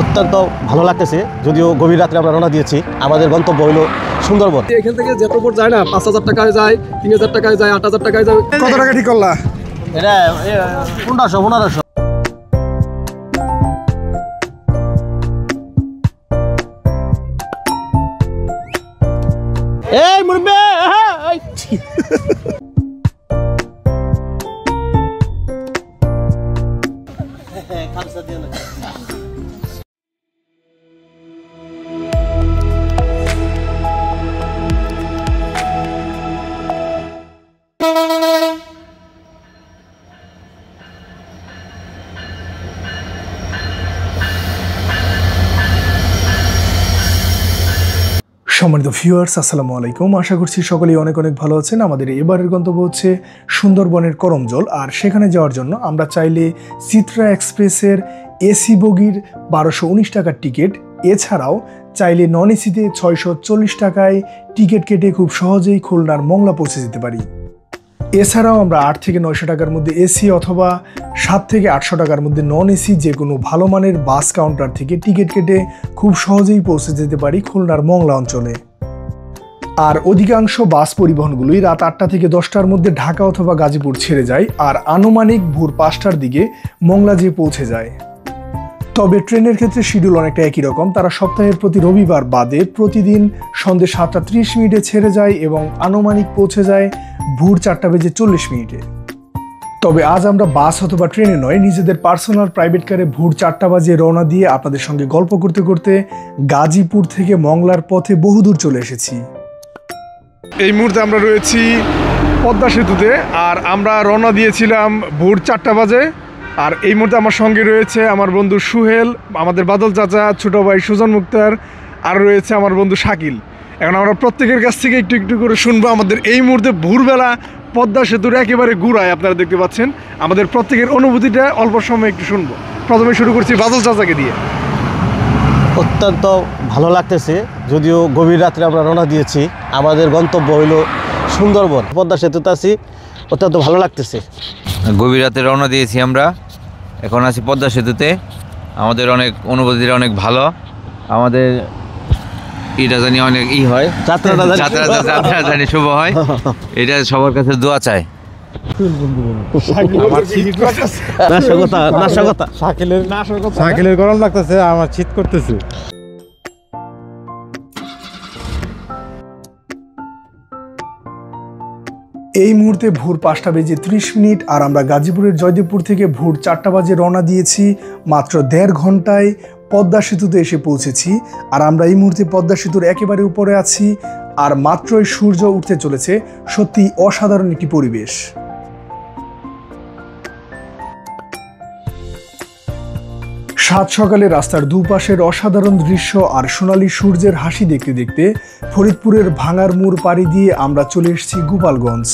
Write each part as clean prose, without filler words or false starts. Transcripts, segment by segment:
অত্যন্ত ভালো লাগতেছে। যদিও গভীর রাত্রে আমরা রওনা দিয়েছি, আমাদের গন্তব্য হলো সুন্দরবন। এখান থেকে যত পর যায় না, 5,000 টাকায় যায়, 3,000 টাকায় যায়, 8,000 টাকায় যায়। কত টাকা ঠিক করলা? এটা 1500। এই মুরব্বি সম্মানিত ভিউয়ার্স, আসসালামু আলাইকুম। আশা করছি সকলেই অনেক অনেক ভালো আছেন। আমাদের এবারের গন্তব্য হচ্ছে সুন্দরবনের করমজল। আর সেখানে যাওয়ার জন্য আমরা চাইলে চিত্রা এক্সপ্রেসের এসি বগির 1219 টাকার টিকিট, এছাড়াও চাইলে নন এসিতে 640 টাকায় টিকিট কেটে খুব সহজেই খুলনার মংলা পৌঁছে যেতে পারি। এছাড়াও আমরা 8 থেকে 900 টাকার মধ্যে এসি অথবা 7 থেকে 800 টাকার মধ্যে নন এসি যে কোনো ভালো মানের বাস কাউন্টার থেকে টিকিট কেটে খুব সহজেই পৌঁছে যেতে পারি খুলনার মংলা অঞ্চলে। আর অধিকাংশ বাস পরিবহনগুলোই রাত 8টা থেকে 10টার মধ্যে ঢাকা অথবা গাজীপুর ছেড়ে যায় আর আনুমানিক ভোর 5টার দিকে মংলা যেয়ে পৌঁছে যায়। তবে ট্রেনের ক্ষেত্রে শিডিউল অনেকটা একই রকম। তারা সপ্তাহের প্রতি রবিবার বাদে প্রতিদিন সন্ধ্যে 7:30 ছেড়ে যায় এবং আনুমানিক পৌঁছে যায় ভোর 4:40। তবে আজ আমরা বাস অথবা ট্রেনে নয়, নিজেদের পার্সোনাল প্রাইভেট কারে ভোর 4টা বাজে রওনা দিয়ে আপনাদের সঙ্গে গল্প করতে করতে গাজীপুর থেকে মংলার পথে বহুদূর চলে এসেছি। এই মুহূর্তে আমরা রয়েছি পদ্মা সেতুতে, আর আমরা রওনা দিয়েছিলাম ভোর 4টা বাজে। আর এই মুহূর্তে আমার সঙ্গে রয়েছে আমার বন্ধু সুহেল, আমাদের বাদল চাচা, ছোটো ভাই সুজন মুক্তার, আর রয়েছে আমার বন্ধু শাকিল। এখন আমরা প্রত্যেকের কাছ থেকে একটু একটু করে শুনবো আমাদের এই মুহূর্তে ভোরবেলা পদ্মা সেতুর একেবারে গুড়ায় আপনারা দেখতে পাচ্ছেন। আমাদের প্রত্যেকের অনুভূতিটা অল্প সময় একটু শুনবো। প্রথমে শুরু করছি বাদল চাচাকে দিয়ে। অত্যন্ত ভালো লাগতেছে। যদিও গভীর রাত্রে আমরা রওনা দিয়েছি, আমাদের গন্তব্য হইল সুন্দরবন। পদ্মা সেতুতে আছি, অত্যন্ত ভালো লাগতেছে। গভীর রাতে রওনা দিয়েছি আমরা, এখন আছি পদ্মা সেতুতে। আমাদের অনেক অনুভূতিটা অনেক ভালো। আমাদের এটা জানি অনেক হয়, যাত্রা জানি শুভ হয়। এটা সবার কাছে দোয়া চাই। শাকিলের গরম লাগতেছে, আমার শীত করতেছে। এই মুহূর্তে ভোর 5:30 আর আমরা গাজীপুরের জয়দেবপুর থেকে ভোর 4টা বাজে রওনা দিয়েছি। মাত্র 1.5 ঘন্টায় পদ্মা সেতুতে এসে পৌঁছেছি। আর আমরা এই মুহূর্তে পদ্মা সেতুর একেবারে উপরে আছি, আর মাত্রই সূর্য উঠতে চলেছে। সত্যি অসাধারণ একটি পরিবেশ। সাত সকালে রাস্তার দুপাশের অসাধারণ দৃশ্য আর সোনালী সূর্যের হাসি দেখতে দেখতে ফরিদপুরের ভাঙার মোড় পাড়ি দিয়ে আমরা চলে এসেছি গোপালগঞ্জ।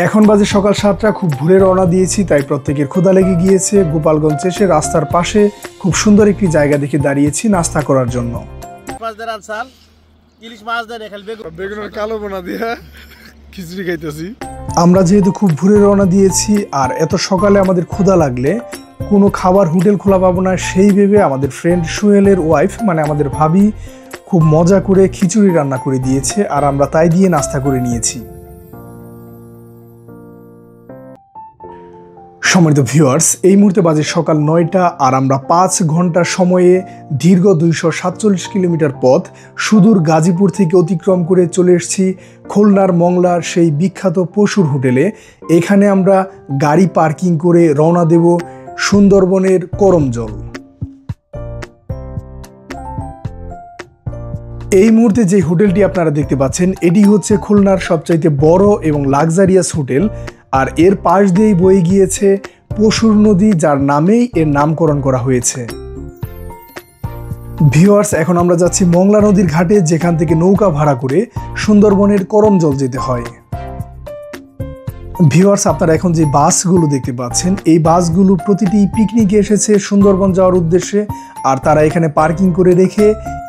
এখন বাজে সকাল 7টা, খুব ভোরে রওনা দিয়েছি, তাই প্রত্যেকের ক্ষুধা লেগে গিয়েছে। গোপালগঞ্জ এসে রাস্তার পাশে খুব সুন্দর একটি জায়গা দেখে দাঁড়িয়েছি নাস্তা করার জন্য। বেগুনের কালো বোনা দিয়ে খিচুড়ি খাইতেছি। আমরা যেহেতু খুব ভোরে রওনা দিয়েছি আর এত সকালে আমাদের ক্ষুধা লাগলে কোনো খাবার হোটেল খোলা পাবো না, সেই ভেবে আমাদের ফ্রেন্ড সুহেলের ওয়াইফ মানে আমাদের ভাবি খুব মজা করে খিচুড়ি রান্না করে দিয়েছে, আর আমরা তাই দিয়ে নাস্তা করে নিয়েছি। সম্মানিত ভিউয়ার্স, এই মুহূর্তে বাজে সকাল 9টা আর আমরা 5 ঘন্টা সময়ে দীর্ঘ 247 কিলোমিটার পথ সুদূর গাজীপুর থেকে অতিক্রম করে চলে এসেছি খুলনার মংলার সেই বিখ্যাত পশুর হোটেলে। এখানে আমরা গাড়ি পার্কিং করে রওনা দেব সুন্দরবনের করমজল। এই মুহূর্তে যে হোটেলটি আপনারা দেখতে পাচ্ছেন এটি হচ্ছে খুলনার সবচাইতে বড় এবং লাক্সারিয়াস হোটেল, আর এর পাশ দিয়েই বয়ে গিয়েছে পশুর নদী, যার নামেই এর নামকরণ করা হয়েছে। ভিউয়ার্স, এখন আমরা যাচ্ছি মংলা নদীর ঘাটে, যেখান থেকে নৌকা ভাড়া করে সুন্দরবনের করমজল যেতে হয়। ভিউয়ার্স, আপনারা এখন যে বাসগুলো দেখতে পাচ্ছেন এই বাসগুলো প্রতিটি পিকনিকে এসেছে সুন্দরবন যাওয়ার উদ্দেশ্যে, আর তারা এখানে পার্কিং করে রেখে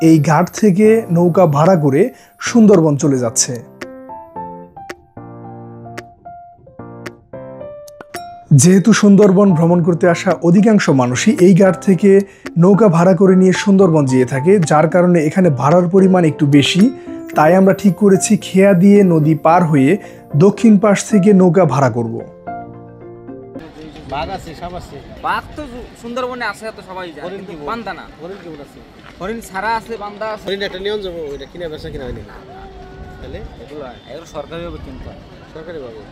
এই ঘাট থেকে নৌকা ভাড়া করে সুন্দরবন চলে যাচ্ছে। যেহেতু সুন্দরবন ভ্রমণ করতে আসা অধিকাংশ মানুষই এই ঘাট থেকে নৌকা ভাড়া করে নিয়ে সুন্দরবন যেয়ে থাকে, যার কারণে এখানে ভাড়ার পরিমাণ একটু বেশি। তাই আমরা ঠিক করেছি খেয়া দিয়ে নদী পার হয়ে দক্ষিণ পাশ থেকে নৌকা ভাড়া করব। বাঘ তো সুন্দরবনে আছে, তো সবাই জানে, কিন্তু বান্দা না। হরিণ ছাড়া আছে, বান্দা আছে। হরিণ একটা নিয়ম যাবো, ওইটা কিনে বেচা কিনা হয়নি, তাহলে এগুলো সরকারি ভাবে কিনতে হয়, সরকারি ভাবে।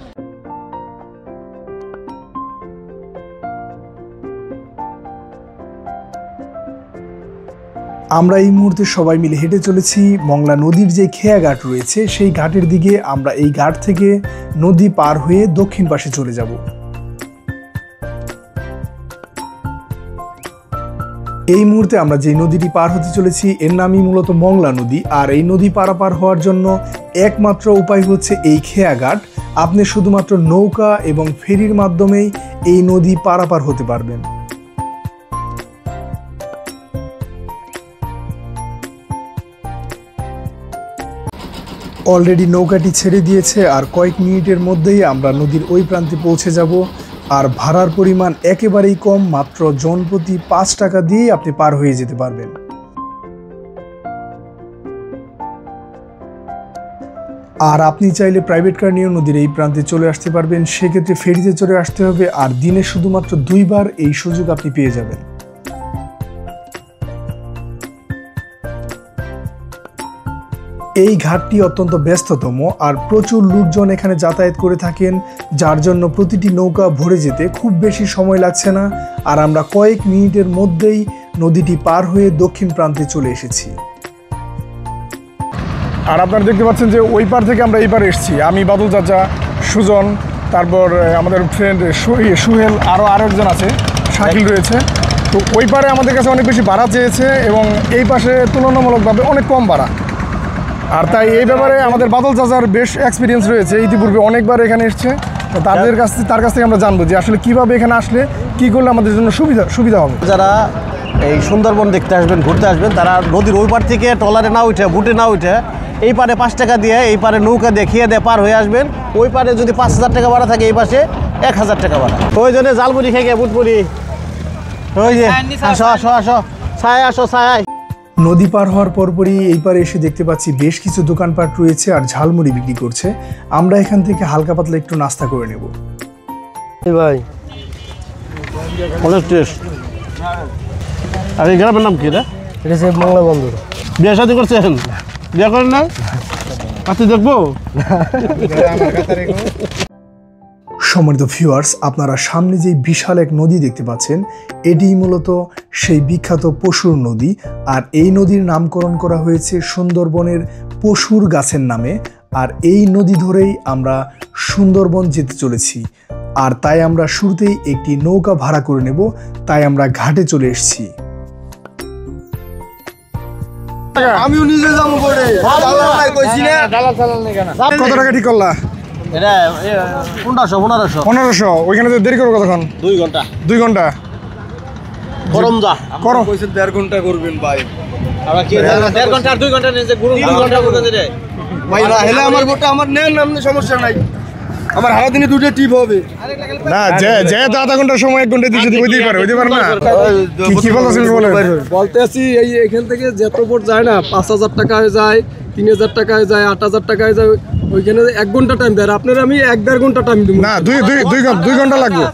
আমরা এই মুহূর্তে সবাই মিলে হেঁটে চলেছি মংলা নদীর যে খেয়া ঘাট রয়েছে সেই ঘাটের দিকে। আমরা এই ঘাট থেকে নদী পার হয়ে দক্ষিণ পাশে চলে যাব। এই মুহূর্তে আমরা যে নদীটি পার হতে চলেছি এর নামই মূলত মংলা নদী। আর এই নদী পারাপার হওয়ার জন্য একমাত্র উপায় হচ্ছে এই খেয়া ঘাট। আপনি শুধুমাত্র নৌকা এবং ফেরির মাধ্যমেই এই নদী পারাপার হতে পারবেন। অলরেডি নৌকাটি ছেড়ে দিয়েছে আর কয়েক মিনিটের মধ্যেই আমরা নদীর ওই প্রান্তে পৌঁছে যাব। আর ভাড়ার পরিমাণ একেবারেই কম, মাত্র জনপ্রতি 5 টাকা দিয়েই আপনি পার হয়ে যেতে পারবেন। আর আপনি চাইলে প্রাইভেট কার নিয়ে নদীর এই প্রান্তে চলে আসতে পারবেন। সেক্ষেত্রে ফেরিতে চলে আসতে হবে, আর দিনে শুধুমাত্র 2 বার এই সুযোগ আপনি পেয়ে যাবেন। এই ঘাটটি অত্যন্ত ব্যস্ততম আর প্রচুর লোকজন এখানে যাতায়াত করে থাকেন, যার জন্য প্রতিটি নৌকা ভরে যেতে খুব বেশি সময় লাগছে না। আর আমরা কয়েক মিনিটের মধ্যেই নদীটি পার হয়ে দক্ষিণ প্রান্তে চলে এসেছি। আর আপনারা দেখতে পাচ্ছেন যে ওই পার থেকে আমরা এই পারে এসেছি। আমি, বাদল চাচা, সুজন, তারপর আমাদের ফ্রেন্ড সুহেল, আরও একজন আছে, শাকিল রয়েছে। তো ওই পারে আমাদের কাছে অনেক বেশি ভাড়া চেয়েছে এবং এই পাশে তুলনামূলকভাবে অনেক কম ভাড়া। আর তাই এই ব্যাপারে আমাদের বাদল চাচার বেশ এক্সপিরিয়েন্স রয়েছে, ইতিপূর্বে অনেকবার এখানে এসছে। তার কাছ থেকে আমরা জানবো যে আসলে কীভাবে এখানে আসলে কী করলে আমাদের জন্য সুবিধা হবে। যারা এই সুন্দরবন দেখতে আসবেন, ঘুরতে আসবেন, তারা নদীর ওই পার থেকে ট্রলারে না উঠে, বুটে না উঠে, এই পারে 5 টাকা দিয়ে এই পারে নৌকা দিয়ে খেয়ে দিয়ে পার হয়ে আসবেন। ওই পারে যদি 5000 টাকা ভাড়া থাকে, এই পাশে 1000 টাকা ভাড়া। ওই জন্য জালমুড়ি খেয়ে বুটপুরি, ওই যে আসো ছায়, আসো ছায়। নদী পার হওয়ার পরপরই এই পারে এসে দেখতে পাচ্ছি বেশ কিছু দোকানপাট রয়েছে আর ঝালমুড়ি বিক্রি করছে। আমরা এখান থেকে হালকা পাতলা একটু নাস্তা করে নেব। ভাই অনেক টেস্ট। আর এই গ্রামের নাম কি রে? এটা হচ্ছে মংলা বন্দর। বিয়ে শাদী করছেন? বিয়ে করেন না? আচ্ছা দেখবো। সম্মানিত ভিউয়ার্স, আপনারা সামনে যে বিশাল এক নদী দেখতে পাচ্ছেন, এটি মূলত সেই বিখ্যাত পশুর নদী। আর এই নদীর নামকরণ করা হয়েছে সুন্দরবনের পশুর গাছের নামে। আর এই নদী ধরেই আমরা সুন্দরবন যেতে চলেছি। আর তাই আমরা শুরুতেই একটি নৌকা ভাড়া করে নেব, তাই আমরা ঘাটে চলে এসেছি। আমিও নিজে যাবো পরে। কত টাকা ঠিক করলা? এটা 1500। 1500। ওইখানে তো দেরি করবো কতক্ষণ? 2 ঘন্টা। 2 ঘন্টা গরম যা করো। 1.5 ঘন্টা করবেন ভাই। আমরা কি 1.5 ঘন্টা আর 2 ঘন্টা নিয়ে গুরু 3 ঘন্টা করতে রে ভাই না হেলে আমার বোটটা আমার নেন, নামলে সমস্যা নাই। আমার হারা দিনে 2টা টিপ হবে না। যেহেতু আধা ঘন্টার সময় 1 ঘন্টা দিচ্ছে, হইতেই পারে না। কি বলতেছেন বলেন? বলতে আছি এখান থেকে যত বোট যায় না, 5000 টাকায় যায়, 3000 টাকায় যায়, 8000 টাকায় যায়। ওইখানে 1 ঘন্টা টাইম দেয়। আপনার আমি 1.5 ঘন্টা টাইম দিব না। 2 ঘন্টা লাগবে।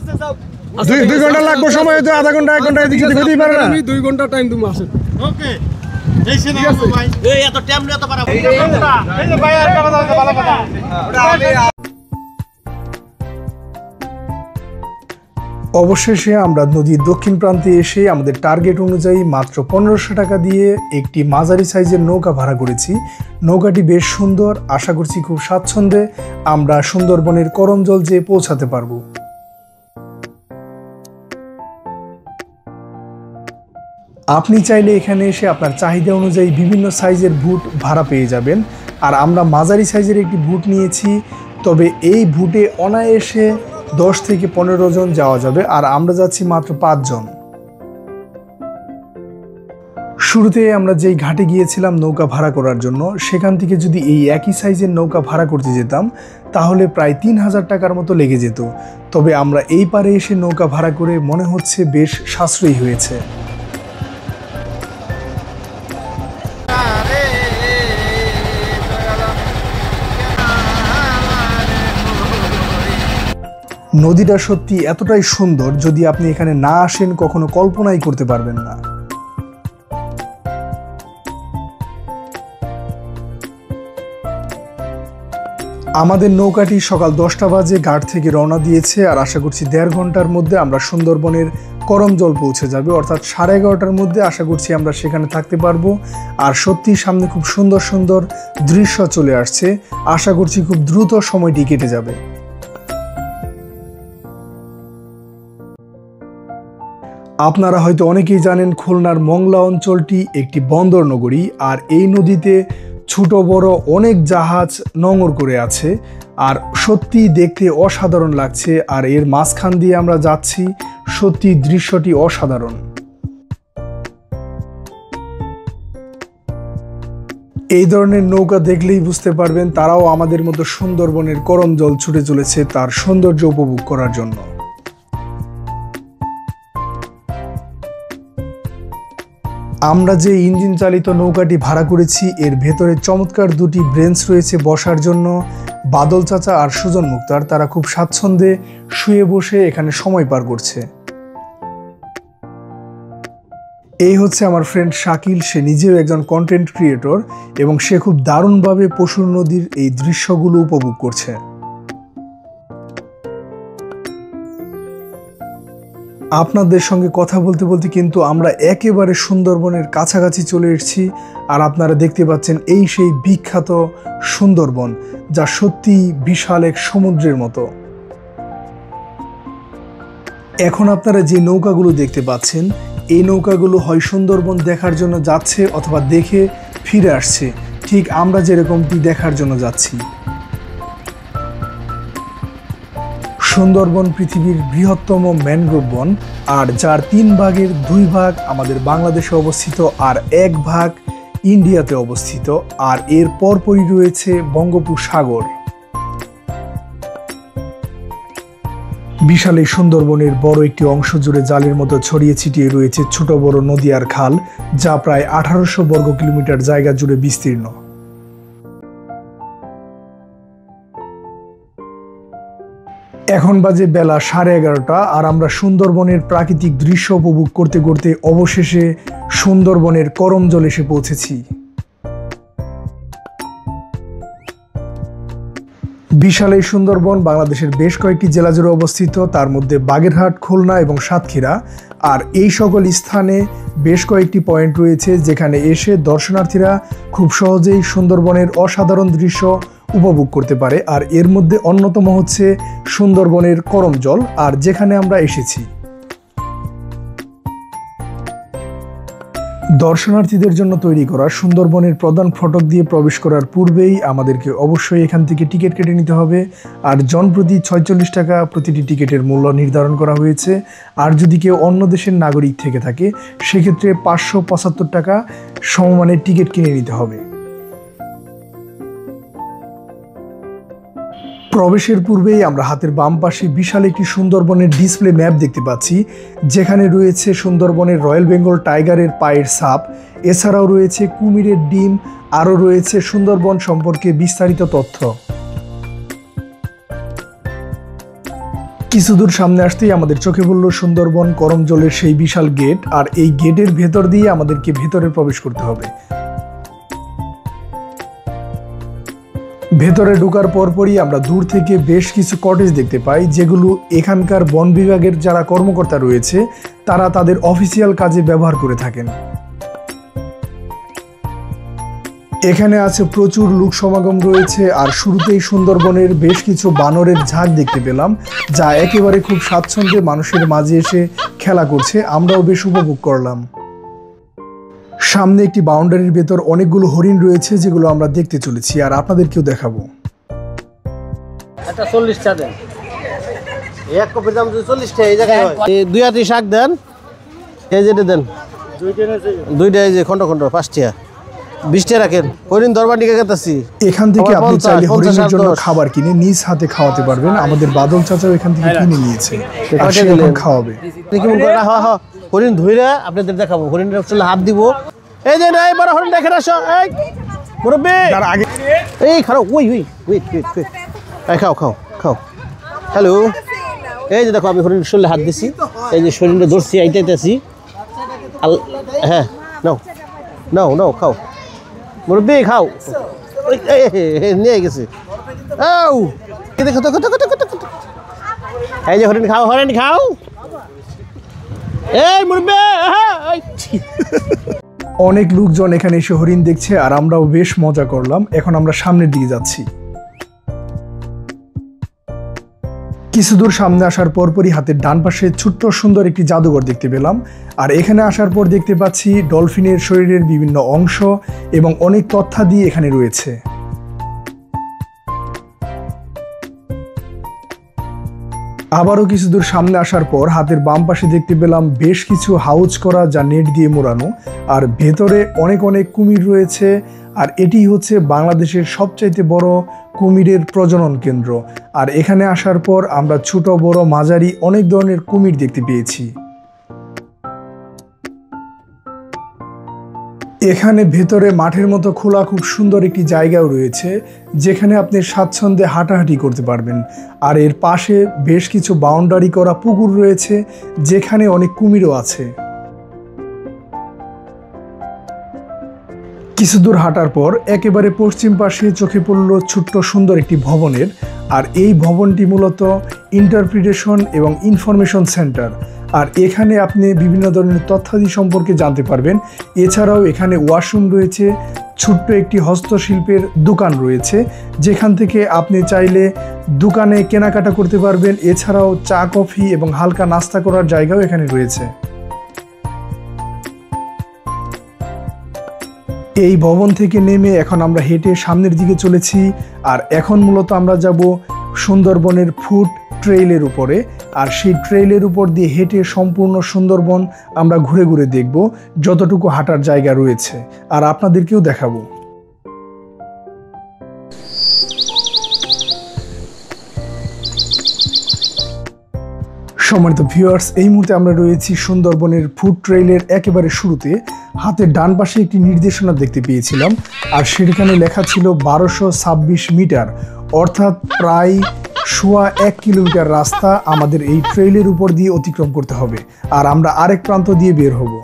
2 ঘন্টা লাগবে সময়, তো আধা ঘন্টা 1 ঘন্টা এদিকে হইতেই পারে না। আমি 2 ঘন্টা টাইম দিব। আসেন। ওকে এই সিনে ভাই এই এত টাইম নিয়ে তো পারাবো। এই যে ভাই আর কথা বলতে ভালো কথা। অবশেষে আমরা নদীর দক্ষিণ প্রান্তে এসে আমাদের টার্গেট অনুযায়ী মাত্র 1500 টাকা দিয়ে একটি মাঝারি সাইজের নৌকা ভাড়া করেছি। নৌকাটি বেশ সুন্দর, আশা করছি খুব স্বাচ্ছন্দ্যে আমরা সুন্দরবনের করমজল যেয়ে পৌঁছাতে পারবো। আপনি চাইলে এখানে এসে আপনার চাহিদা অনুযায়ী বিভিন্ন সাইজের বুট ভাড়া পেয়ে যাবেন। আর আমরা মাঝারি সাইজের একটি বুট নিয়েছি, তবে এই বুটে অনায়াসে 10 থেকে 15 জন যাওয়া যাবে। আর আমরা যাচ্ছি মাত্র 5 জন। শুরুতে আমরা যেই ঘাটে গিয়েছিলাম নৌকা ভাড়া করার জন্য, সেখান থেকে যদি এই একই সাইজের নৌকা ভাড়া করতে যেতাম তাহলে প্রায় 3000 টাকার মতো লেগে যেত। তবে আমরা এই পারে এসে নৌকা ভাড়া করে মনে হচ্ছে বেশ সাশ্রয়ী হয়েছে। নদীটা সত্যি এতটাই সুন্দর, যদি আপনি এখানে না আসেন কখনো কল্পনাই করতে পারবেন না। আমাদের নৌকাটি সকাল 10টা বাজে ঘাট থেকে রওনা দিয়েছে, আর আশা করছি 1.5 ঘন্টার মধ্যে আমরা সুন্দরবনের করমজল পৌঁছে যাবে, অর্থাৎ 11:30টার মধ্যে আশা করছি আমরা সেখানে থাকতে পারবো। আর সত্যি সামনে খুব সুন্দর সুন্দর দৃশ্য চলে আসছে, আশা করছি খুব দ্রুত সময়টি কেটে যাবে। আপনারা হয়তো অনেকেই জানেন খুলনার মংলা অঞ্চলটি একটি বন্দর নগরী, আর এই নদীতে ছোট বড় অনেক জাহাজ নোঙর করে আছে, আর সত্যি দেখতে অসাধারণ লাগছে। আর এর মাঝখান দিয়ে আমরা যাচ্ছি, সত্যি দৃশ্যটি অসাধারণ। এই ধরনের নৌকা দেখলেই বুঝতে পারবেন তারাও আমাদের মতো সুন্দরবনের করমজল ছুটে চলেছে তার সৌন্দর্য উপভোগ করার জন্য। আমরা যে ইঞ্জিন চালিত নৌকাটি ভাড়া করেছি এর ভেতরে চমৎকার দুটি বেঞ্চ রয়েছে বসার জন্য। বাদল চাচা আর সুজন মুক্তার তারা খুব স্বাচ্ছন্দ্যে শুয়ে বসে এখানে সময় পার করছে। এই হচ্ছে আমার ফ্রেন্ড শাকিল, সে নিজেও একজন কন্টেন্ট ক্রিয়েটর এবং সে খুব দারুণভাবে পশুর নদীর এই দৃশ্যগুলো উপভোগ করছে। আপনাদের সঙ্গে কথা বলতে বলতে কিন্তু আমরা একেবারে সুন্দরবনের কাছাকাছি চলে এসেছি, আর আপনারা দেখতে পাচ্ছেন এই সেই বিখ্যাত সুন্দরবন, যা সত্যি বিশাল এক সমুদ্রের মতো। এখন আপনারা যে নৌকাগুলো দেখতে পাচ্ছেন, এই নৌকাগুলো হয় সুন্দরবন দেখার জন্য যাচ্ছে অথবা দেখে ফিরে আসছে, ঠিক আমরা যেরকমটি দেখার জন্য যাচ্ছি। সুন্দরবন পৃথিবীর বৃহত্তম ম্যানগ্রোভ বন, আর যার 3 ভাগের 2 ভাগ আমাদের বাংলাদেশে অবস্থিত আর 1 ভাগ ইন্ডিয়াতে অবস্থিত, আর এর পরপরই রয়েছে বঙ্গোপসাগর। বিশাল এই সুন্দরবনের বড় একটি অংশ জুড়ে জালের মতো ছড়িয়ে ছিটিয়ে রয়েছে ছোট বড় নদী আর খাল, যা প্রায় 1800 বর্গ কিলোমিটার জায়গা জুড়ে বিস্তীর্ণ। এখন বাজে বেলা 11:30, আর আমরা সুন্দরবনের প্রাকৃতিক দৃশ্য উপভোগ করতে করতে অবশেষে সুন্দরবনের করমজল এসে পৌঁছেছি। বিশাল এই সুন্দরবন বাংলাদেশের বেশ কয়েকটি জেলা জুড়ে অবস্থিত, তার মধ্যে বাগেরহাট, খুলনা এবং সাতক্ষীরা। আর এই সকল স্থানে বেশ কয়েকটি পয়েন্ট রয়েছে যেখানে এসে দর্শনার্থীরা খুব সহজেই সুন্দরবনের অসাধারণ দৃশ্য উপভোগ করতে পারে। আর এর মধ্যে অন্যতম হচ্ছে সুন্দরবনের করমজল, আর যেখানে আমরা এসেছি। দর্শনার্থীদের জন্য তৈরি করা সুন্দরবনের প্রধান ফটক দিয়ে প্রবেশ করার পূর্বেই আমাদেরকে অবশ্যই এখান থেকে টিকিট কেটে নিতে হবে, আর জনপ্রতি 46 টাকা প্রতিটি টিকিটের মূল্য নির্ধারণ করা হয়েছে। আর যদি কেউ অন্য দেশের নাগরিক থেকে থাকে সেক্ষেত্রে 575 টাকা সমমানের টিকিট কিনে নিতে হবে। প্রবেশের পূর্বেই আমরা হাতের বাম পাশে বিশাল একটি সুন্দরবনের ডিসপ্লে ম্যাপ দেখতে পাচ্ছি, যেখানে রয়েছে সুন্দরবনের রয়্যাল বেঙ্গল টাইগারের পায়ের ছাপ, এছাড়াও রয়েছে কুমিরের ডিম, আরও রয়েছে সুন্দরবন সম্পর্কে বিস্তারিত তথ্য। কিছু দূর সামনে আসতেই আমাদের চোখে পড়ল সুন্দরবন করমজলের সেই বিশাল গেট, আর এই গেটের ভেতর দিয়ে আমাদেরকে ভেতরে প্রবেশ করতে হবে। ভেতরে ঢোকার পরপরই আমরা দূর থেকে বেশ কিছু কটেজ দেখতে পাই, যেগুলো এখানকার বন বিভাগের যারা কর্মকর্তা রয়েছে তারা তাদের অফিসিয়াল কাজে ব্যবহার করে থাকেন। এখানে আছে প্রচুর লোক সমাগম রয়েছে, আর শুরুতেই সুন্দরবনের বেশ কিছু বানরের ঝাঁক দেখতে পেলাম, যা একেবারে খুব স্বাচ্ছন্দ্যে মানুষের মাঝে এসে খেলা করছে। আমরাও বেশ উপভোগ করলাম। সামনে একটি বাউন্ডারির ভেতর অনেকগুলো হরিণ রয়েছে, যেগুলো আমরা দেখতে চলেছি আর আপনাদেরকেও দেখাবো। একটা 40 টা দেন, এক কপির দাম 40 টা। এই জায়গায় 2 আটি শাক দেন, এই যেটা দেন দুইটা এই যে খন্ড খন্ড 5 টাকা 20 টাকা রাখেন হরিণ দরবার নিয়ে গেতাছি এখান থেকে আমার আপনি 50, চাইলে 50 হরিণের আর জন্য 10 খাবার কিনে নিজ হাতে খাওয়াতে পারবেন। আমাদের বাদল চাচাও এখান থেকে কিনে নিয়েছে আর কয়টা সে এখন দিলেন? খাওয়াবে। আপনি কেমন করে হ্যাঁ হ্যাঁ হরিণ ধুইরা আপনাদের দেখাবো হরিণের চলে হাত দিব এই যে নাই বড় হরিণ দেখে আসো এই মুরব্বি আগে এই খাও ওয়েট এই খাও খাও খাও হ্যালো এই যে দেখো আমি হরিণের শরীরে হাত দিছি এই যে শরীরে ধরছি আইতেছি হ্যাঁ নাও নাও নাও খাও মুরব্বি খাও নিয়ে গেছে আও দেখো দেখো দেখো দেখো এই যে হরিণ খাও এই মুরব্বি অনেক লোকজন এখানে এসে হরিণ দেখছে আর আমরাও বেশ মজা করলাম। এখন আমরা সামনের দিকে যাচ্ছি। কিছু দূর সামনে আসার পরপরই হাতের ডান পাশে ছোট্ট সুন্দর একটি জাদুঘর দেখতে পেলাম। আর এখানে আসার পর দেখতে পাচ্ছি ডলফিনের শরীরের বিভিন্ন অংশ এবং অনেক তথ্যাদি এখানে রয়েছে। আবারও কিছু দূর সামনে আসার পর হাতের বাম পাশে দেখতে পেলাম বেশ কিছু হাউজ করা যা নেট দিয়ে মোড়ানো আর ভেতরে অনেক অনেক কুমির রয়েছে। আর এটি হচ্ছে বাংলাদেশের সবচাইতে বড় কুমিরের প্রজনন কেন্দ্র। আর এখানে আসার পর আমরা ছোট বড় মাঝারি অনেক ধরনের কুমির দেখতে পেয়েছি। এখানে ভেতরে মাঠের মতো খোলা খুব সুন্দর একটি জায়গাও রয়েছে যেখানে আপনি স্বাচ্ছন্দ্যে হাঁটাহাঁটি করতে পারবেন। আর এর পাশে বেশ কিছু বাউন্ডারি করা পুকুর রয়েছে যেখানে অনেক কুমিরও আছে। কিছু দূর হাঁটার পর একেবারে পশ্চিম পাশে চোখে পড়ল ছোট্ট সুন্দর একটি ভবনের। আর এই ভবনটি মূলত ইন্টারপ্রিটেশন এবং ইনফরমেশন সেন্টার। আর এখানে আপনি বিভিন্ন ধরনের তথ্যাদি সম্পর্কে জানতে পারবেন। এছাড়াও এখানে ওয়াশরুম রয়েছে, ছোট্ট একটি হস্তশিল্পের দোকান রয়েছে যেখান থেকে আপনি চাইলে দোকানে কেনাকাটা করতে পারবেন। এছাড়াও চা কফি এবং হালকা নাস্তা করার জায়গাও এখানে রয়েছে। এই ভবন থেকে নেমে এখন আমরা হেঁটে সামনের দিকে চলেছি। আর এখন মূলত আমরা যাব সুন্দরবনের ফুড ট্রেইলের উপরে। আর সেই ট্রেইলের উপর দিয়ে হেঁটে সম্পূর্ণ সুন্দরবন আমরা ঘুরে ঘুরে দেখব যতটুকু হাঁটার জায়গা রয়েছে আর আপনাদেরকেও দেখাবো। সম্মানিত ভিউয়ার্স, এই মুহূর্তে আমরা রয়েছি সুন্দরবনের ফুড ট্রেইলের একেবারে শুরুতে। হাতের ডান পাশে একটি নির্দেশনা দেখতে পেয়েছিলাম আর সেখানে লেখা ছিল 1226 মিটার, অর্থাৎ প্রায় 1.25 কিলোমিটার রাস্তা আমাদের এই ট্রেইলের উপর দিয়ে অতিক্রম করতে হবে আর আমরা আরেক প্রান্ত দিয়ে বের হব।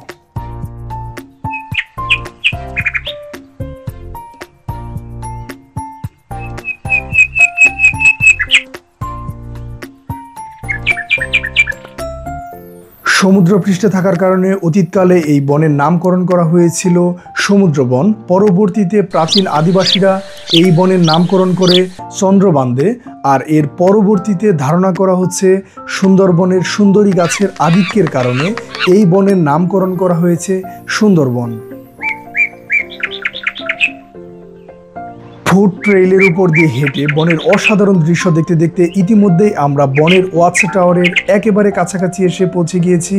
সমুদ্রপৃষ্ঠে থাকার কারণে অতীতকালে এই বনের নামকরণ করা হয়েছিল সমুদ্র বন। পরবর্তীতে প্রাচীন আদিবাসীরা এই বনের নামকরণ করে চন্দ্রবান্ধে। আর এর পরবর্তীতে ধারণা করা হচ্ছে সুন্দরবনের সুন্দরী গাছের আধিক্যের কারণে এই বনের নামকরণ করা হয়েছে সুন্দরবন। ফুড ট্রেইলের উপর দিয়ে হেঁটে বনের অসাধারণ দৃশ্য দেখতে দেখতে ইতিমধ্যেই আমরা বনের ওয়াচ টাওয়ারের একেবারে কাছাকাছি এসে পৌঁছে গিয়েছি।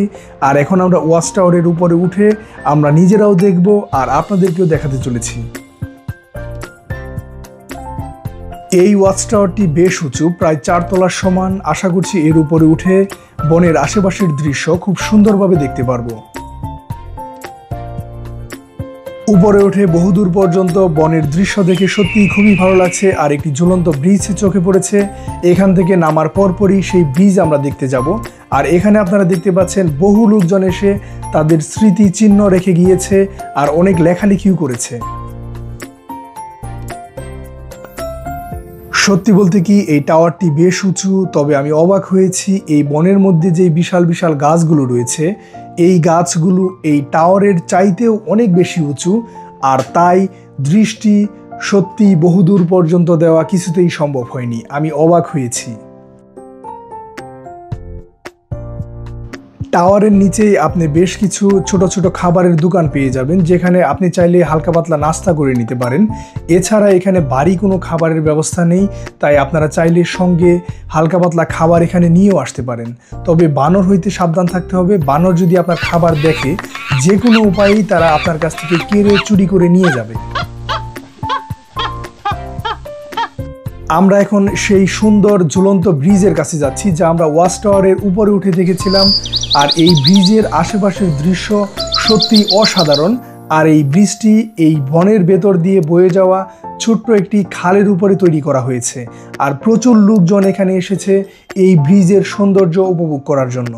আর এখন আমরা ওয়াচ টাওয়ারের উপরে উঠে আমরা নিজেরাও দেখব আর আপনাদেরকেও দেখাতে চলেছি। এই ওয়াচ টাওয়ারটি বেশ উঁচু, প্রায় 4 তলার সমান। আশা করছি এর উপরে উঠে বনের আশেপাশের দৃশ্য খুব সুন্দরভাবে দেখতে পারবো। উপরে উঠে বহুদূর পর্যন্ত বনের দৃশ্য দেখে সত্যিই খুবই ভালো লাগছে। আর একটি ঝুলন্ত ব্রিজ চোখে পড়েছে। এখান থেকে নামার পরপরই সেই ব্রিজ আমরা দেখতে যাব। আর এখানে আপনারা দেখতে পাচ্ছেন বহু লোকজন এসে তাদের স্মৃতি চিহ্ন রেখে গিয়েছে আর অনেক লেখালেখিও করেছে। সত্যি বলতে কি এই টাওয়ারটি বেশ উঁচু, তবে আমি অবাক হয়েছি এই বনের মধ্যে যে বিশাল বিশাল গাছগুলো রয়েছে এই গাছগুলো এই টাওয়ারের চাইতেও অনেক বেশি উঁচু। আর তাই দৃষ্টি সত্যি বহুদূর পর্যন্ত দেওয়া কিছুতেই সম্ভব হয়নি। আমি অবাক হয়েছি। টাওয়ারের নিচেই আপনি বেশ কিছু ছোট ছোট খাবারের দোকান পেয়ে যাবেন, যেখানে আপনি চাইলে হালকা পাতলা নাস্তা করে নিতে পারেন। এছাড়া এখানে বাড়ি কোনো খাবারের ব্যবস্থা নেই, তাই আপনারা চাইলে সঙ্গে হালকা পাতলা খাবার এখানে নিয়েও আসতে পারেন। তবে বানর হইতে সাবধান থাকতে হবে। বানর যদি আপনার খাবার দেখে যে কোনো উপায়েই তারা আপনার কাছ থেকে কেড়ে চুরি করে নিয়ে যাবে। আমরা এখন সেই সুন্দর ঝুলন্ত ব্রিজের কাছে যাচ্ছি, যা আমরা ওয়াচ টাওয়ারের উপরে উঠে দেখেছিলাম। আর এই ব্রিজের আশেপাশের দৃশ্য সত্যি অসাধারণ। আর এই ব্রিজটি এই বনের ভেতর দিয়ে বয়ে যাওয়া ছোট্ট একটি খালের উপরে তৈরি করা হয়েছে। আর প্রচুর লোকজন এখানে এসেছে এই ব্রিজের সৌন্দর্য উপভোগ করার জন্য।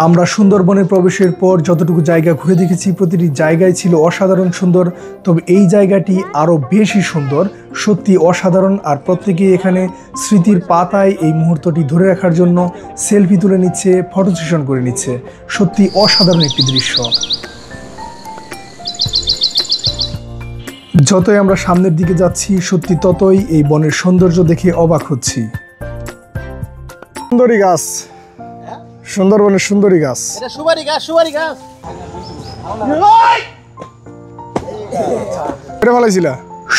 আমরা সুন্দরবনের প্রবেশের পর যতটুকু জায়গা ঘুরে দেখেছি, প্রতিটি জায়গায় ছিল অসাধারণ সুন্দর। তবে এই জায়গাটি আরও বেশি সুন্দর, সত্যি অসাধারণ। আর প্রত্যেকেই এখানে স্মৃতির পাতায় এই মুহূর্তটি ধরে রাখার জন্য সেলফি তুলে নিচ্ছে, ফটো সেশন করে নিচ্ছে। সত্যি অসাধারণ একটি দৃশ্য। যতই আমরা সামনের দিকে যাচ্ছি, সত্যি ততই এই বনের সৌন্দর্য দেখে অবাক হচ্ছি। সুন্দরী গাছ, সুন্দরবনের সুন্দরী গাছ। এটা সুপারি গাছ, সুপারি গাছ। এটা ভালোইছিল।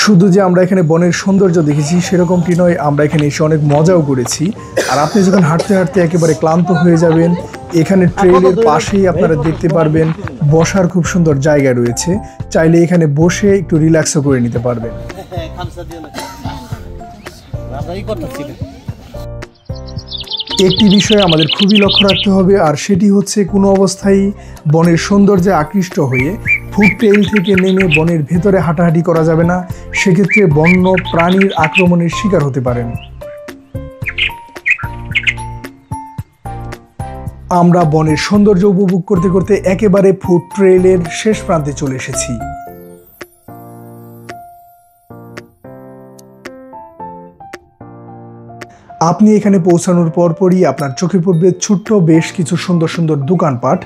শুধু যে আমরা এখানে বনের সৌন্দর্য দেখেছি সেরকমটি নয়, আমরা এখানে এসে অনেক মজাও করেছি। আর আপনি যখন হাঁটতে হাঁটতে একেবারে ক্লান্ত হয়ে যাবেন, এখানে ট্রেইলের পাশেই আপনারা দেখতে পারবেন বসার খুব সুন্দর জায়গা রয়েছে। চাইলে এখানে বসে একটু রিল্যাক্সও করে নিতে পারবেন। একটি বিষয় আমাদের খুবই লক্ষ্য রাখতে হবে, আর সেটি হচ্ছে কোনো অবস্থায় বনের সৌন্দর্যে আকৃষ্ট হয়ে ফুড ট্রেইল থেকে নেমে বনের ভেতরে হাঁটাহাঁটি করা যাবে না। সেক্ষেত্রে বন্য প্রাণীর আক্রমণের শিকার হতে পারেন। আমরা বনের সৌন্দর্য উপভোগ করতে করতে একেবারে ফুড ট্রেইলের শেষ প্রান্তে চলে এসেছি। আপনি এখানে পৌঁছানোর পরপরই আপনার চোখে পড়বে ছোট্ট বেশ কিছু সুন্দর সুন্দর দোকানপাট,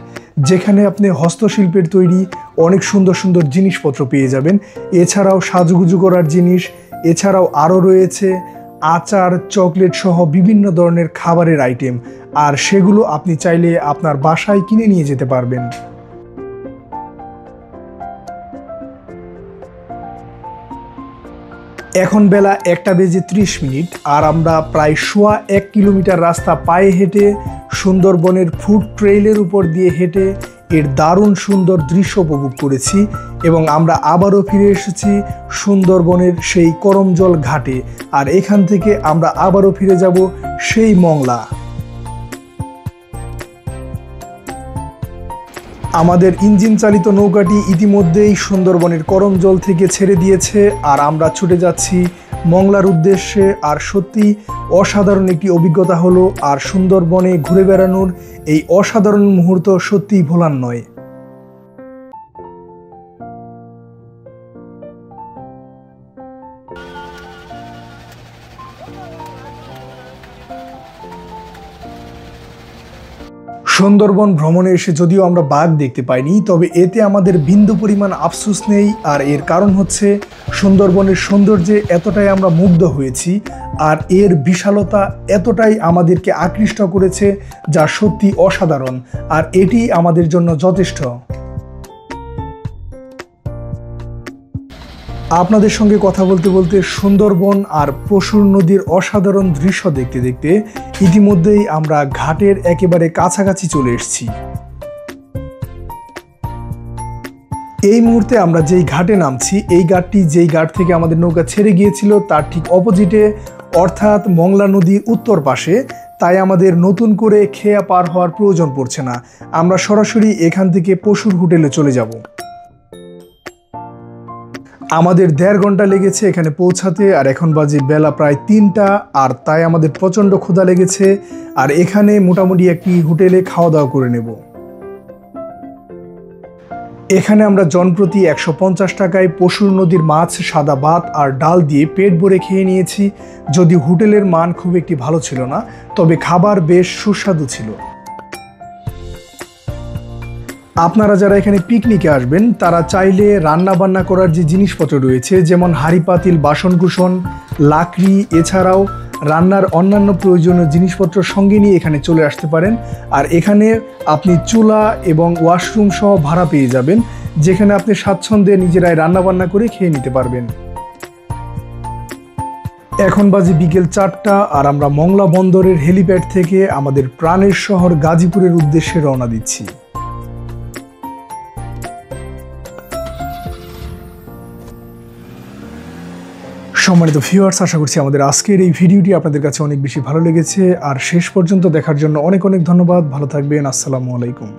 যেখানে আপনি হস্তশিল্পের তৈরি অনেক সুন্দর সুন্দর জিনিসপত্র পেয়ে যাবেন। এছাড়াও সাজুগুজু করার জিনিস, এছাড়াও আরও রয়েছে আচার, চকলেট সহ বিভিন্ন ধরনের খাবারের আইটেম। আর সেগুলো আপনি চাইলে আপনার বাসায় কিনে নিয়ে যেতে পারবেন। এখন বেলা 1:30, আর আমরা প্রায় 1.25 কিলোমিটার রাস্তা পায়ে হেঁটে সুন্দরবনের ফুড ট্রেইলের উপর দিয়ে হেঁটে এর দারুণ সুন্দর দৃশ্য উপভোগ করেছি। এবং আমরা আবারও ফিরে এসেছি সুন্দরবনের সেই করমজল ঘাটে। আর এখান থেকে আমরা আবারও ফিরে যাব সেই মংলা। আমাদের ইঞ্জিন চালিত নৌকাটি ইতিমধ্যেই সুন্দরবনের করমজল থেকে ছেড়ে দিয়েছে, আর আমরা ছুটে যাচ্ছি মংলার উদ্দেশ্যে। আর সত্যি অসাধারণ একটি অভিজ্ঞতা হলো। আর সুন্দরবনে ঘুরে বেড়ানোর এই অসাধারণ মুহূর্ত সত্যিই ভোলার নয়। সুন্দরবন ভ্রমণে এসে যদিও আমরা বাঘ দেখতে পাইনি, তবে এতে আমাদের বিন্দু পরিমাণ আফসোস নেই। আর এর কারণ হচ্ছে সুন্দরবনের সৌন্দর্যে এতটাই আমরা মুগ্ধ হয়েছি, আর এর বিশালতা এতটাই আমাদেরকে আকৃষ্ট করেছে, যা সত্যি অসাধারণ। আর এটি আমাদের জন্য যথেষ্ট। আপনাদের সঙ্গে কথা বলতে বলতে সুন্দরবন আর পশুর নদীর অসাধারণ দৃশ্য দেখতে দেখতে ইতিমধ্যেই আমরা ঘাটের একেবারে কাছাকাছি চলে এসেছি। এই মুহূর্তে আমরা যেই ঘাটে নামছি, এই ঘাটটি যেই ঘাট থেকে আমাদের নৌকা ছেড়ে গিয়েছিল তার ঠিক অপোজিটে, অর্থাৎ মংলা নদীর উত্তর পাশে। তাই আমাদের নতুন করে খেয়া পার হওয়ার প্রয়োজন পড়ছে না। আমরা সরাসরি এখান থেকে পশুর হোটেলে চলে যাব। আমাদের 1.5 ঘন্টা লেগেছে এখানে পৌঁছাতে, আর এখন বাজে বেলা প্রায় 3টা। আর তাই আমাদের প্রচণ্ড ক্ষুধা লেগেছে, আর এখানে মোটামুটি একটি হোটেলে খাওয়া দাওয়া করে নেব। এখানে আমরা জনপ্রতি 150 টাকায় পশুর নদীর মাছ, সাদা ভাত আর ডাল দিয়ে পেট ভরে খেয়ে নিয়েছি। যদি হোটেলের মান খুব একটি ভালো ছিল না, তবে খাবার বেশ সুস্বাদু ছিল। আপনারা যারা এখানে পিকনিকে আসবেন তারা চাইলে রান্না বান্না করার যে জিনিসপত্র রয়েছে, যেমন হাঁড়ি পাতিল, বাসনকুসন, লাকড়ি, এছাড়াও রান্নার অন্যান্য প্রয়োজনীয় জিনিসপত্র সঙ্গে নিয়ে এখানে চলে আসতে পারেন। আর এখানে আপনি চুলা এবং ওয়াশরুম সহ ভাড়া পেয়ে যাবেন, যেখানে আপনি স্বাচ্ছন্দ্যে নিজেরাই রান্নাবান্না করে খেয়ে নিতে পারবেন। এখন বাজে বিকেল 4টা আর আমরা মংলা বন্দরের হেলিপ্যাড থেকে আমাদের প্রাণের শহর গাজীপুরের উদ্দেশ্যে রওনা দিচ্ছি। সম্মানিত ভিউয়ার্স, আশা করছি আমাদের আজকের এই ভিডিওটি আপনাদের কাছে অনেক বেশি ভালো লেগেছে। আর শেষ পর্যন্ত দেখার জন্য অনেক অনেক ধন্যবাদ। ভালো থাকবেন। আসসালামু আলাইকুম।